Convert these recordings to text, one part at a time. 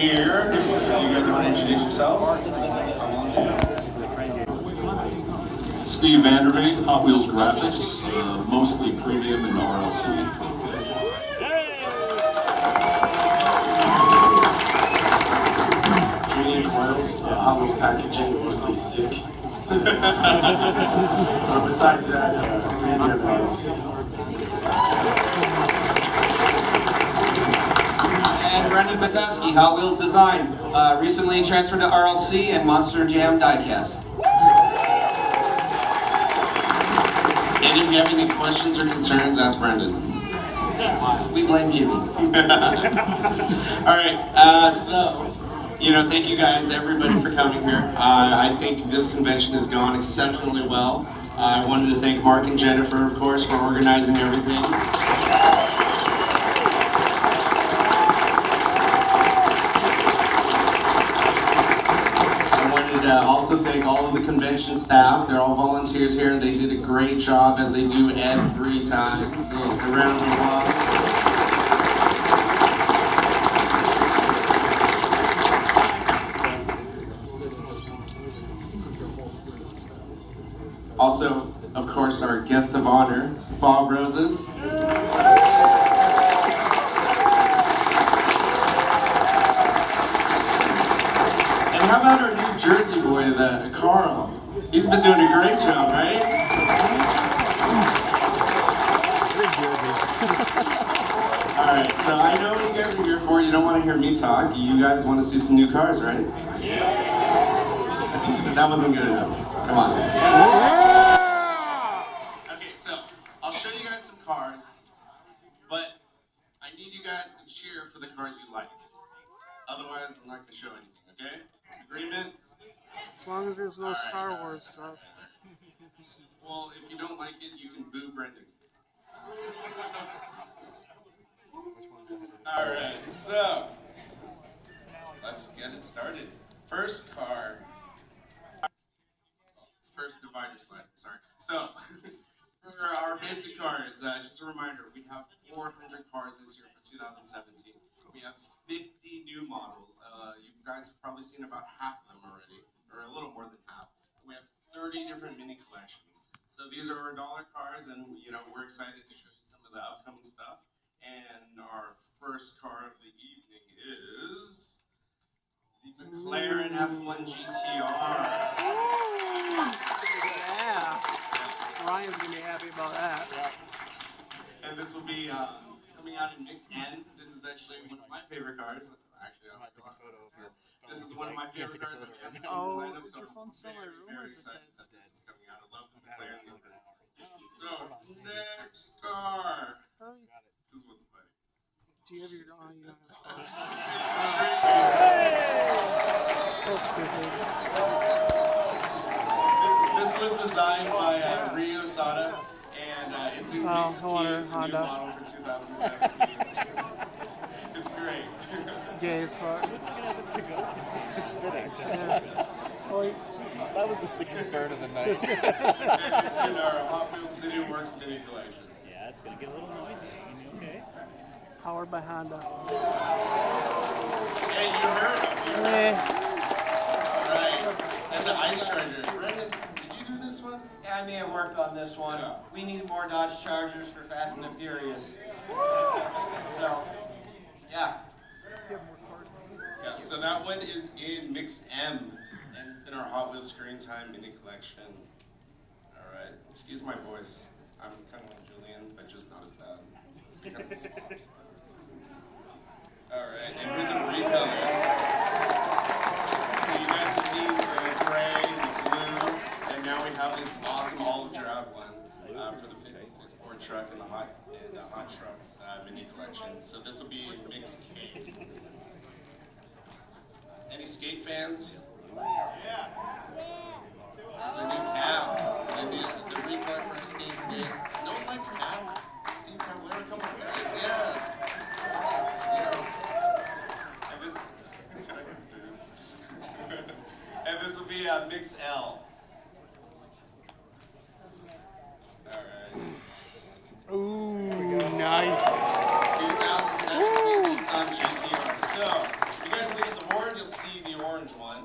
here. If you guys want to introduce yourselves. Steve Vanderbeek, Hot Wheels Graphics, mostly premium and RLC. Julian Coils, Hot Wheels Packaging, mostly sick. But besides that, premium and RLC. And Brendan Bataski, Hot Wheels Design, recently transferred to RLC and Monster Jam Diecast. And if you have any questions or concerns, ask Brendan. We blame Jimmy. Alright, thank you guys, everybody, for coming here. I think this convention has gone exceptionally well. I wanted to thank Mark and Jennifer, of course, for organizing everything. Also thank all of the convention staff. They're all volunteers here. They did a great job, as they do every time. So a round of applause. Also, of course, our guest of honor, Bob Roses. How about our New Jersey boy, Carl? He's been doing a great job, right? Alright, so I know what you guys are here for. You don't want to hear me talk. You guys want to see some new cars, right? Yeah. That wasn't good enough. Come on. Okay, so I'll show you guys some cars, but I need you guys to cheer for the cars you like. Otherwise, I'm not going to show anything, okay? Agreement? As long as there's no Star Wars stuff. Well, if you don't like it, you can boo Brendan. Alright, so let's get it started. First car. First divider slide, sorry. So, for our basic cars, just a reminder, we have 400 cars this year for 2017. We have 50 new models. You guys have probably seen about half of them already, or a little more than half. We have 30 different mini collections. So these are our dollar cars, and we're excited to show you some of the upcoming stuff. And our first car of the evening is the McLaren F1 GTR. Yeah. Ryan's gonna be happy about that. And this will be coming out in mixed N. This is actually one of my favorite cars. Actually, this is one of my favorite cars I've ever seen. Oh, is your phone still in my room or is it dead? This is coming out. I love the McLaren. So, next car. This is what's funny. Do you have your you don't have It's so stupid. This was designed by Ryo Sada, and it's in mixed P. It's a new model for 2017. It's great. It's gay as fuck. It looks like it has a to-go container. It's fitting. Yeah. That was the sickest burn of the night. It's in our Hot Wheels City Works mini collection. Yeah, it's going to get a little noisy. You okay? Powered by Honda. Hey, you heard him. Alright. And the ice charger. Brendan, did you do this one? Yeah, I may have worked on this one. Yeah. We need more Dodge Chargers for Fast and the Furious. So, yeah. Yeah, so that one is in Mix M, and it's in our Hot Wheels Screen Time mini collection. Alright, excuse my voice. I'm kind of like Julian, but just not as bad. Kind of soft. Alright, and here's a recolor. So you guys have seen the gray, the blue, and now we have this awesome olive drab one for the 56 Ford truck and the Hot Trucks mini collection. So this will be Mix K. Any skate fans? Yeah. The new cow. The replay for skate game. No one likes cow. Steve Carlera, come on, guys. Yes. And this will be Mix L. Alright. Ooh, nice. 2017 GTR. So, you guys look at the board, you'll see the orange one.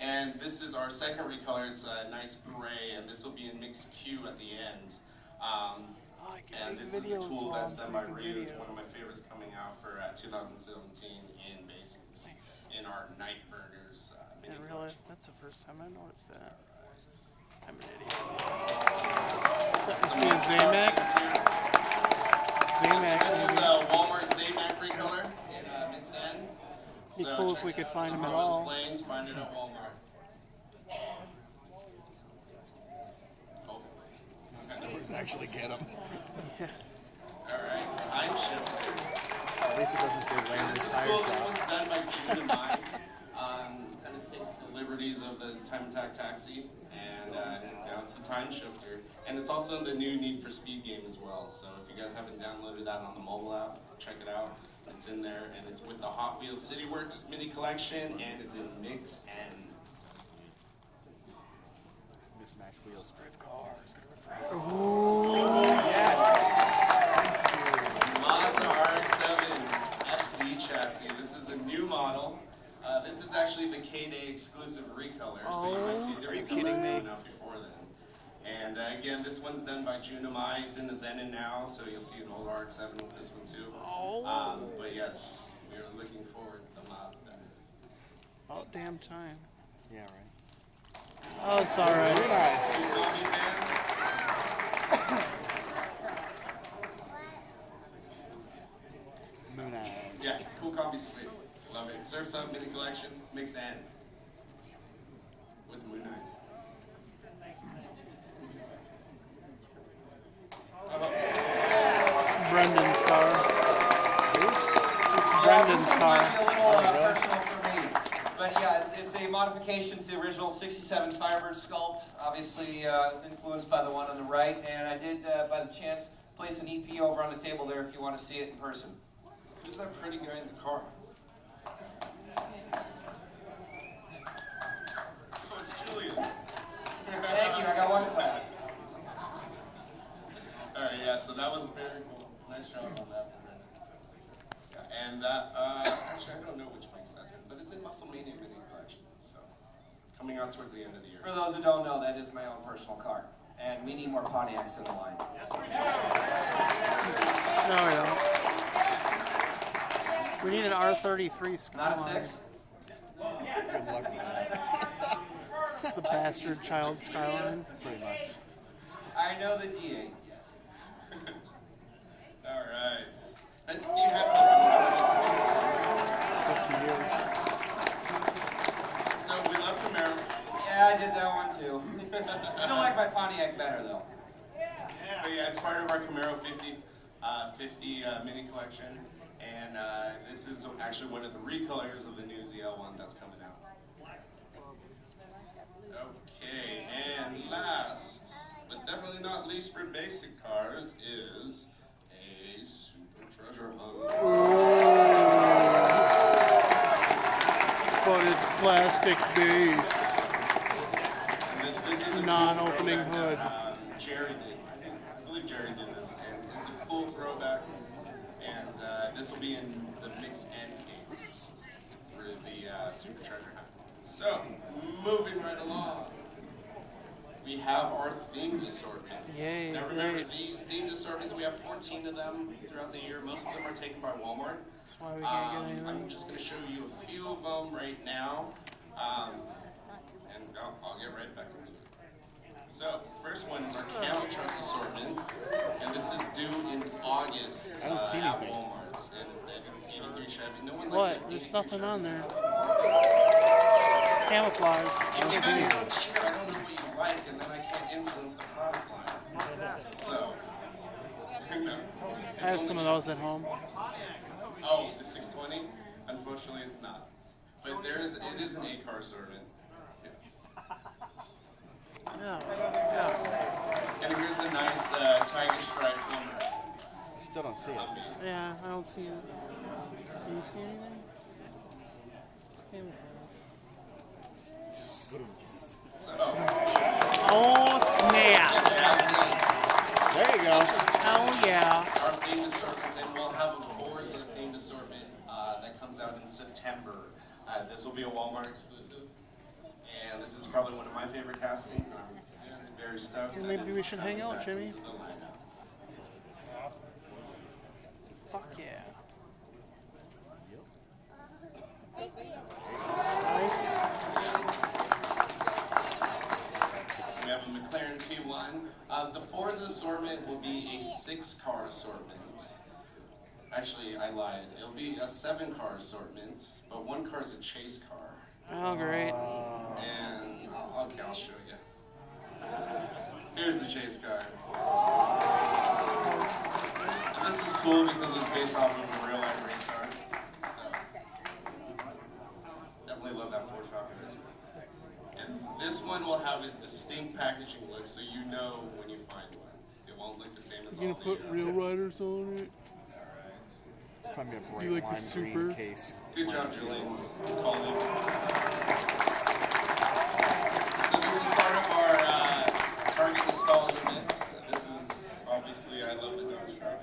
And this is our second recolor. It's a nice gray, and this will be in mixed Q at the end. And this is a tool that's done by Ryu. It's one of my favorites coming out for 2017 in basics. In our Night Burners I mini didn't realize that's the first time I noticed that. I'm an idiot. collection. Is that Zamac? Zamac, This is maybe. a Walmart Zamac recolor in mixed N. Be cool if we could find them at Those all. Flames, find it at Walmart. Hopefully. Stores actually get them. Alright, time shifter. At least it doesn't say This Landis is Tire cool. This Shop. one's done by June and Mine. Kind of takes the liberties of the Time Attack Taxi, and now it's the time shifter. And it's also in the new Need for Speed game as well. So if you guys haven't downloaded that on the mobile app, check it out. It's in there, and it's with the Hot Wheels City Works mini collection, and it's in Mix N. Mismatched wheels, drift cars, good refresh. Ooh. Mazda RX-7 FD chassis. This is a new model. This is actually the K-Day exclusive recolor, so you might see Are you different kidding colors me? coming out before then. And again, this one's done by Junamai. It's in the then and now, so you'll see an old RX-7 with this one too. But yes, we are looking forward to the Mazda. About damn time. Yeah, right. Oh, it's alright. Very nice. Cool Combi fans? Moon eyes. Yeah, Cool Combi sweet. Love it. Surf's Up mini collection, Mix N. With Moon Eyes. It's Brendan's car. Who's? It's Brendan's car. Might be a little personal for me, but yeah, it's a modification to the original '67 Firebird sculpt. Obviously, it's influenced by the one on the right, and I did, by the chance, place an EP over on the table there if you want to see it in person. Who's that pretty guy in the car? Oh, it's Julian. Thank you. I got one clap. Alright, yeah, so that one's very cool. Nice job on that. Yeah, and that, actually, I don't know which mix that's in, but it's in Muscle Mania mini collection, so coming out towards the end of the year. For those who don't know, that is my own personal car, and we need more Pontiacs in the line. No, we don't. We need an R33 Skyline. Not a 6. Good luck with that. It's the bastard child Skyline. Pretty much. I know the G8. Alright. And you had something. 50 years. No, we love Camaro. Yeah, I did that one too. Still like my Pontiac better though. But yeah, it's part of our Camaro 50 mini collection. And this is actually one of the recolors of the new ZL1 that's coming out. Okay, and last, but definitely not least for basic cars, is a Super Treasure Hunt. But it's plastic base. This is a Non-opening cool throwback hood. that, Jerry did. I believe Jerry did this, and it's a cool throwback. And this will be in the mixed N case for the Super Treasure Hunt. So, moving right along, we have our themed assortment. Yay, Now remember, great. these themed assortments, we have 14 of them throughout the year. Most of them are taken by Walmart. That's why we can't get anything. I'm just going to show you a few of them right now, and I'll get right back into it. So, first one is our Camel Trucks assortment, and this is due in August I don't see at anything. Walmart. And it's the 83 Chevy. No one likes What? it. There's nothing on there. Camouflage. If you guys don't cheer, I don't know what you like, and then I can't influence the product line. So, no. I have some of those at home. Oh, the 620? Unfortunately, it's not. But it is an 8-car assortment. Yes. Yeah. Yeah. And here's a nice Tiger Stripe Hummer. I still don't see it. Yeah, I don't see it. Do you see anything? It's camouflage. So, Oh, snap. There you go. Oh, yeah. our themed assortments, and we'll have a Forza themed assortment that comes out in September. This will be a Walmart exclusive, and this is probably one of my favorite castings. I'm very stoked. Well, maybe we should hang out, Jimmy. Fuck yeah. Nice. So we have a McLaren P1. The Forza assortment will be a 6-car assortment. Actually, I lied. It'll be a 7-car assortment, but 1 car is a chase car. Oh, great. And okay, I'll show you. Here's the chase car. And this is cool because it's based off of a real life race car. So definitely love that Ford Falcon race car. And this one will have a distinct packaging look, so you know when you find one. It won't look the same as You all gonna the put real riders on it? It's probably a bright You like the lime super? green case. Good job, Julian. Calling. So this is part of our Target nostalgia mix. This is obviously I love the Dodge truck.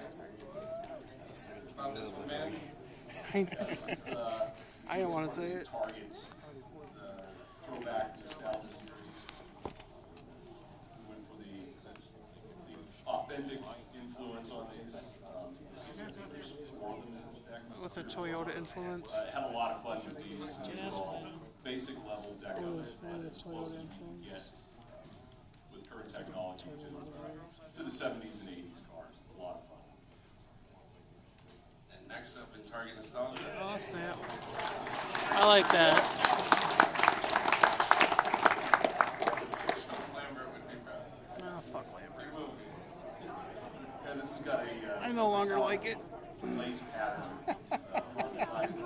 About this one, man. I know. I don't want to say it. Target's throwback nostalgia series. We went for the authentic influence on these. There's more than that. With a Toyota influence. I had a lot of fun with these. These are all basic level decos as close as we can get with current technology to the 70s and 80s cars. It's a lot of fun. And next up in Target nostalgia. Oh, snap. I like that. Lambert would be proud. Oh, fuck Lambert. He will be. And this has got a I no longer like it. lace pattern on the side of it.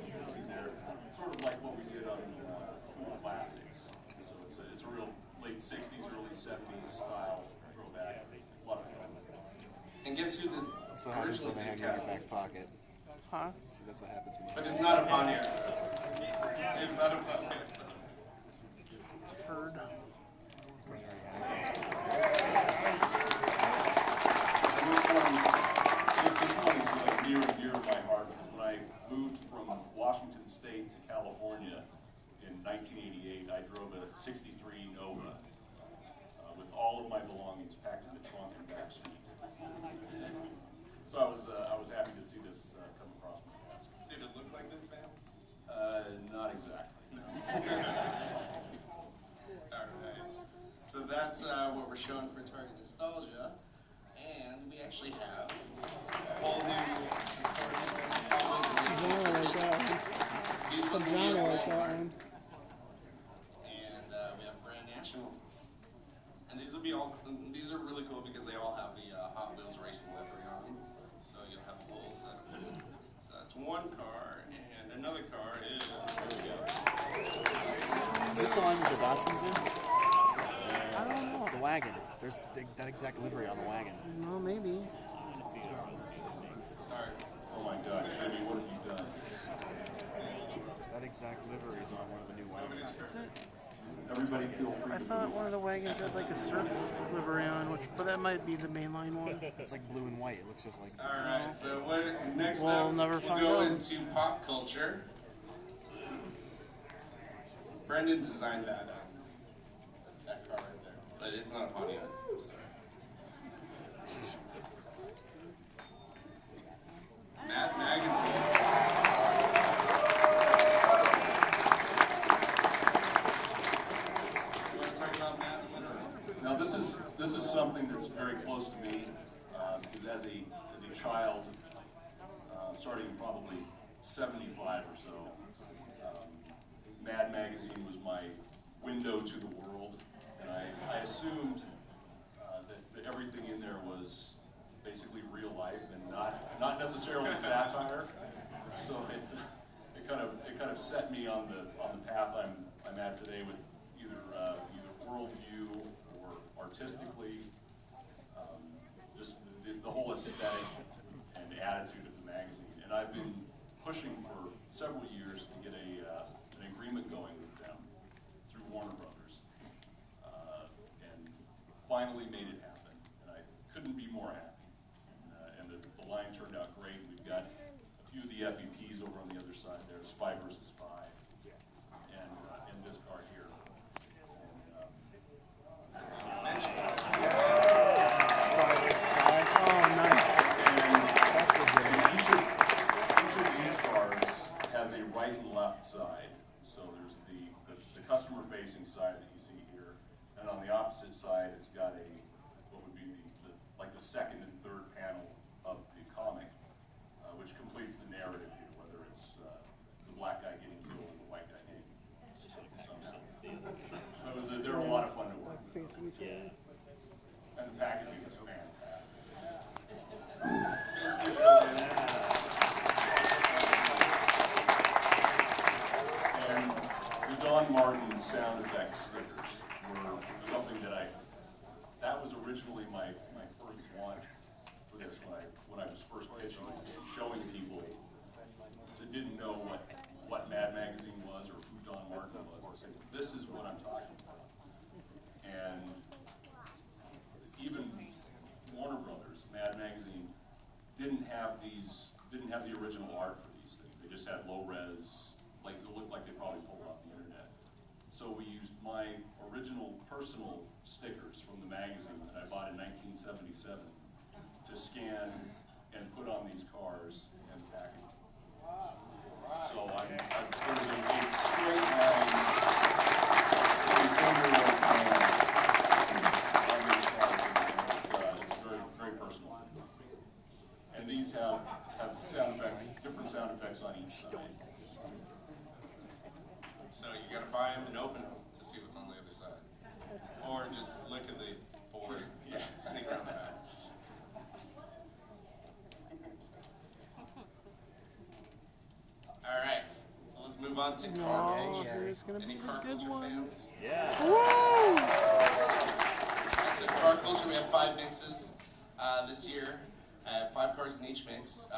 You can see there, sort of like what we did on Cool Classics. So it's a real late 60s, early 70s style throwback. A lot of fun. And guess who the That's what happens original when they have did you in your cast? back pocket. Huh? See, that's what happens when you But it's not a Pontiac. It's not a Pontiac. It's a Ford. This one is like near and dear to my heart. When I moved from Washington State to California in 1988, I drove a 63 Nova with all of my belongings packed in the trunk and back seat. So I was happy to see this come across my desk. Did it look like this, man? Not exactly. Alright. So that's what we're showing for Target nostalgia. And we actually have a whole new assortment John like that one. These ones will be John at like that Walmart. one. And we have Grand National. And these will be all, these are really cool because they all have the Hot Wheels racing livery on them. So you'll have a full set of them. So that's 1 car, and another car is, Is this the line with the Datsuns in? I don't know. The wagon. There's that exact livery on the wagon. Well, maybe. sorry. Oh my God, Jimmy, what have you done? That exact livery is on one of the new wagons. Is it? Everybody feel free I to thought one of the wagons had like a surf livery on, but that might be the mainline one. It's like blue and white. It looks just like. Alright, so what, next We'll up, never we'll find go out. into pop culture. Brendan designed that car right there, but it's not a Pontiac. So. Matt Magazine. You want to talk about Matt a little? Now this is something that's very close to me, because as a child, starting probably 75 or so, Mad Magazine was my window to the world, and I assumed that everything in there was basically real life and not necessarily satire. So it kind of set me on the path I'm at today with either worldview or artistically, just the whole aesthetic and attitude of the magazine. And I've been pushing for several years to get an agreement going with them through Warner Brothers, and finally made it happen. And I couldn't be more happy. And the line turned out great. We've got a few of the FEPs over on the other side there, Spy versus Spy. left side. So there's the customer-facing side that you see here, and on the opposite side, it's got what would be like the second and third panel of the comic, which completes the narrative here, whether it's the black guy getting killed or the white guy getting somehow. So they were a lot of fun to work Like with. facing each other. And the packaging is fantastic. And the Don Martin sound effects stickers were something that was originally my first one for this when I was first pitching, showing people that didn't know what Mad Magazine was or who Don Martin was. This is what I'm talking about. And even Warner Brothers, Mad Magazine, didn't have the original art for these things. They just had low res, like it looked like they probably pulled off the internet. So we used my original personal stickers from the magazine that I bought in 1977 to scan and put on these cars and package. So I've put it in a straight line. It's very personal. And these have sound effects, different sound effects on each side. So you gotta buy them and open them to see what's on the other side. Or just look at the board, sneak around the back. Alright, so let's move on to car Oh, culture. there's gonna Any be car the good culture ones. fans? Woo! So car culture, we have 5 mixes this year. 5 cars in each mix.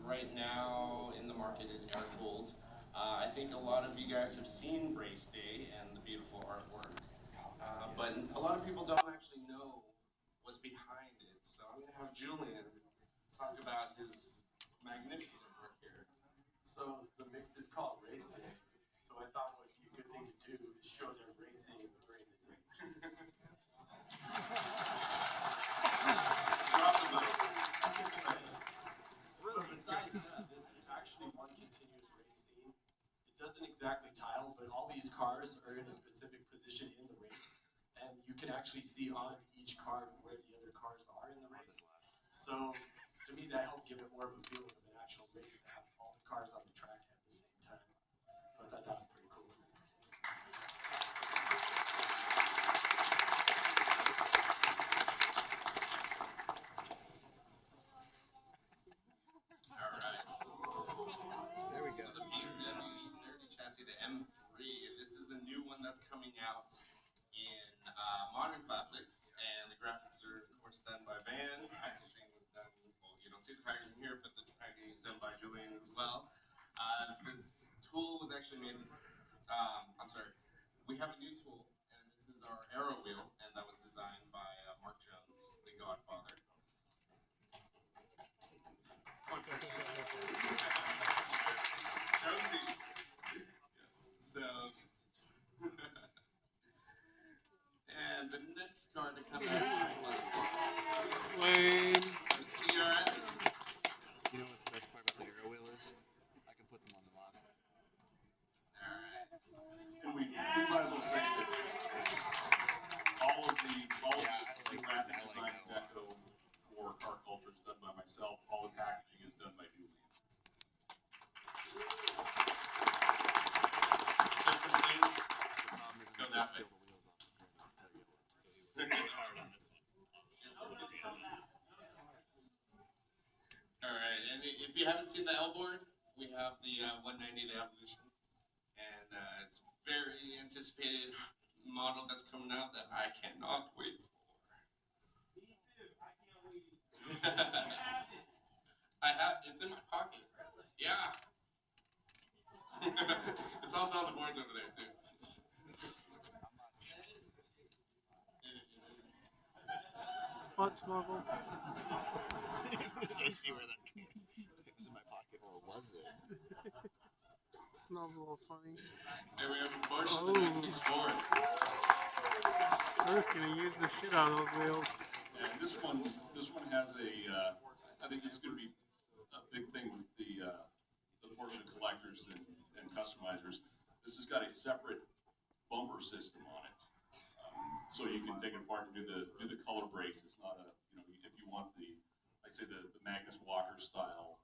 Right now in the market is air cooled. I think a lot of you guys have seen Race Day and the beautiful artwork, but a lot of people don't actually know what's behind it. So I'm gonna have Julian talk about his magnificent work here. So the mix is called Race Day. So I thought what would be a good thing to do is show them racing during the day. Drop the mic. But besides that, this is actually one continuous race scene. It doesn't exactly tile, but all these cars are in a specific position in the race. And you can actually see on each car where the other cars are in the race. So to me, that helped give it more of a feeling of an actual race to have all the cars on the track at the same time. So I thought that was pretty cool. Alright. There we So go. the BMW Nerdy Chassis, the M3, this is a new one that's coming out in Modern Classics, and the graphics are of course done by Van. Packaging was done, well, you don't see the packaging here, but the packaging is done by Julian as well. This tool was actually made, we have a new tool, and this is our Aero Wheel, and that was designed by Mark Jones, the Godfather. Jonesy. Yes. So, and the next card to come out Lame. is CRX. You know what the best part about the Aero Wheel is? I can put them on the Mazda. Alright. And we might as well say that all of the graphic I like design that deco for car culture is done by myself. All the packaging is done by Julian. Different things. Go that way. Alright, and if you haven't seen the L board, we have the 190, the Evolution. And it's a very anticipated model that's coming out that I cannot wait for. Me too, I can't wait. It's in my pocket. Yeah. It's also on the boards over there too. What smuggle? I see where that came from. It was in my pocket, or was it? It smells a little funny. There we have a Porsche, the 964. We're just gonna use the shit out of those wheels. And this one has I think it's going to be a big thing with the Porsche collectors and customizers. customizers. This has got a separate bumper system on it. So you can take it apart and do the color breaks. It's not a, you know, if you want the, I say the Magnus Walker style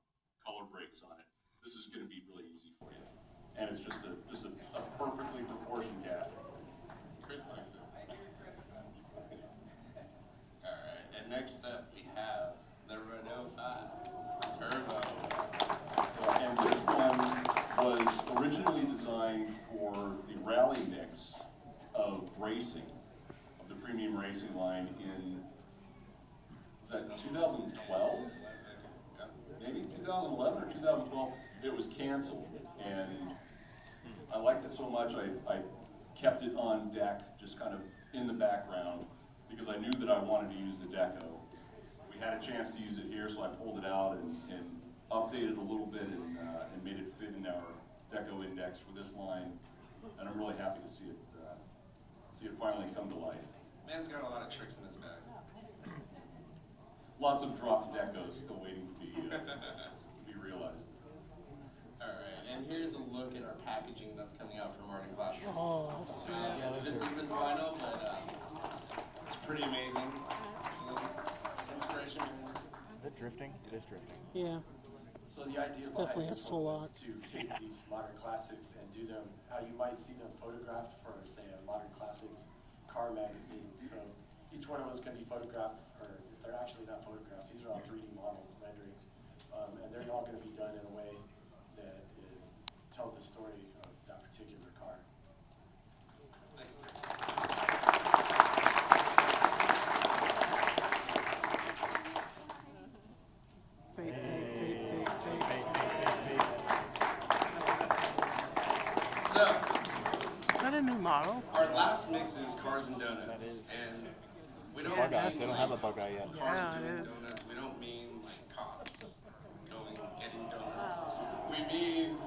color breaks on it, this is gonna be really easy for you. And it's just a perfectly proportioned cast. Chris likes it. Alright, and next up we have the Renault 5 Turbo. And this one was originally designed for the rally mix of racing, of the premium racing line in, was that 2012? Maybe 2011 or 2012. It was canceled, and I liked it so much I kept it on deck, just kind of in the background, because I knew that I wanted to use the deco. We had a chance to use it here, so I pulled it out and updated a little bit and made it fit in our deco index for this line, and I'm really happy to see it finally come to life. Man's got a lot of tricks in his bag. Lots of dropped decos still waiting to be realized. Alright, and here's a look at our packaging that's coming out from Martin Glass. Oh, sweet. This isn't final, but it's pretty amazing. Inspiration. Is it drifting? It is drifting. Yeah. So the idea It's behind definitely a this full one was lock. to take these modern classics and do them how you might see them photographed for, say, a modern classics car magazine. So each one of them is going to be photographed, or they're actually not photographs. These are all 3D model renderings, and they're all going to be done in a way that it tells the story of that particular car. Vape, vape, vape, vape, vape. So, Is that a new model? our last mix is Cars and Donuts. That is. And we don't Bug mean eyes. They don't have a like bug eye yet. cars Yeah, it doing is. donuts. We don't mean like cops going getting donuts. We mean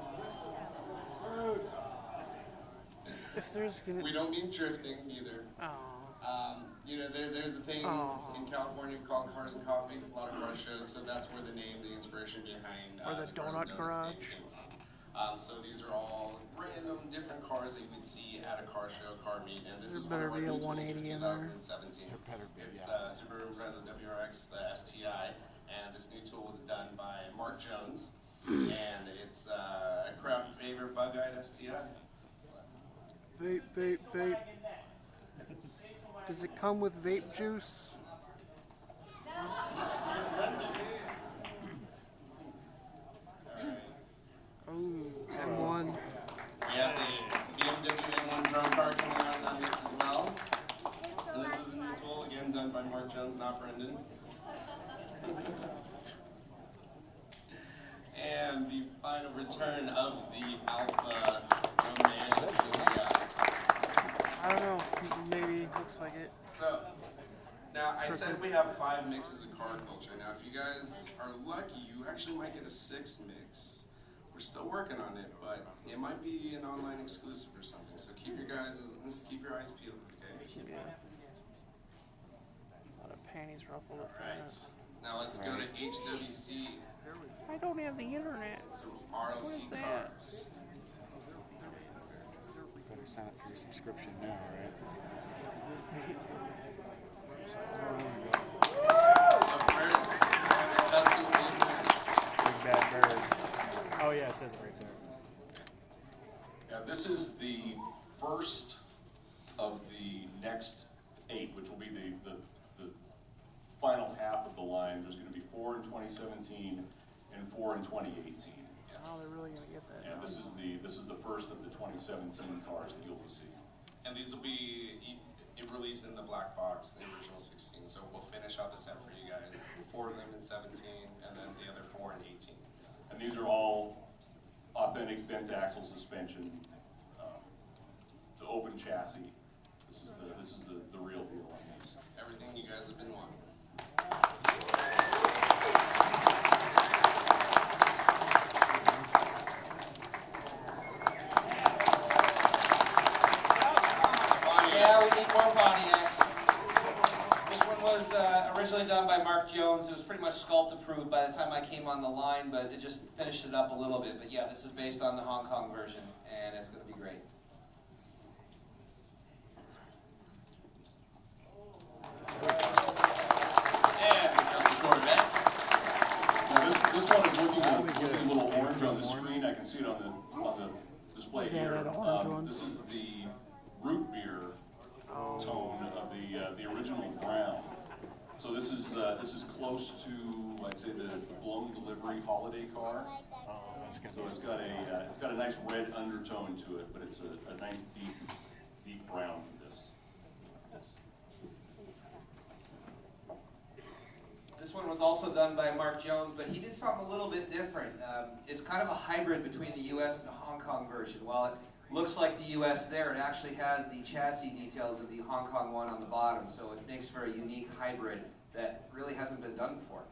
If there's good. we don't mean drifting either. Oh. You know, there's a thing Aw. in California called Cars and Coffee, a lot of car shows, so that's where the name, the inspiration behind Or the Cars and Donut Donuts Garage. name came from. So these are all random different cars that you would see at a car show, car meet, and this There is better one of be our a new tools for 180 in there. 2017. There better be, It's yeah. the Subaru Impreza WRX, the STI, and this new tool was done by Mark Jones, and it's a crowd favorite bug-eyed STI. Vape, vape, vape. Does it come with vape juice? Oh, M1. We have the BMW M1 drone car coming out in that mix as well. And this is a new tool, again done by Mark Jones, not Brendan. And the final return of the Alpha Romance that we got. I don't know. Maybe. Looks like it. So, now I said we have 5 mixes of car culture. Now, if you guys are lucky, you actually might get a 6th mix. We're still working on it, but it might be an online exclusive or something. So keep your eyes peeled, okay? Yeah. A lot of panties ruffled with Right. that. Now let's go to HWC, I don't have the internet. some What RLC is that? cars. Better sign up for your subscription now, right? Up first, custom vehicle. Big bad bird. Oh yeah, it says it right there. Now, this is the first of the next 8, which will be the final half of the line. There's going to be 4 in 2017 and 4 in 2018. Oh, they're really gonna get that. And this is the first of the 2017 cars that you'll see. And these will be released in the black box, the original 16. So we'll finish out the set for you guys. 4 of them in 17, and then the other 4 in 18. And these are all authentic bent axle suspension, the open chassis. This is the real deal on these. Everything you guys have been wanting. Yeah, we need more Pontiacs. This one was originally done by Mark Jones. It was pretty much sculpt approved by the time I came on the line, but it just finished it up a little bit. But yeah, this is based on the Hong Kong version, and it's going to be great. And we got the Corvette. Now this one is looking a little orange on the screen. I can see it on the display Yeah, here. that orange one. This is the root beer tone of the original brown. So this is close to, I'd say, the blown delivery holiday car. Oh, that's gonna So it's got a nice red undertone to it, but it's a nice deep brown for this. This one was also done by Mark Jones, but he did something a little bit different. It's kind of a hybrid between the US and the Hong Kong version. While it looks like the US there, it actually has the chassis details of the Hong Kong one on the bottom, so it makes for a unique hybrid that really hasn't been done before.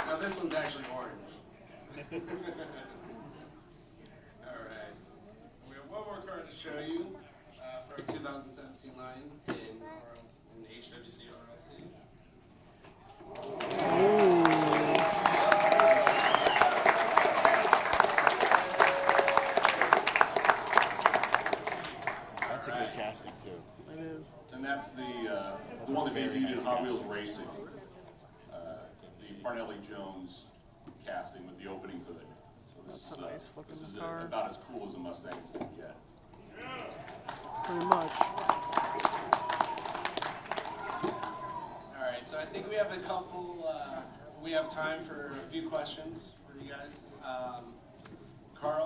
Now this one's actually orange. Alright. We have one more card to show you for our 2017 line in HWC RLC. That's a good casting too. It is. And that's the one that very we did nice Hot Wheels casting. Racing. The Parnelli Jones casting with the opening hood. So That's a nice looking this is car. about as cool as a Mustang is going to get. Pretty much. Alright, so I think we have a couple, we have time for a few questions for you guys. Carl,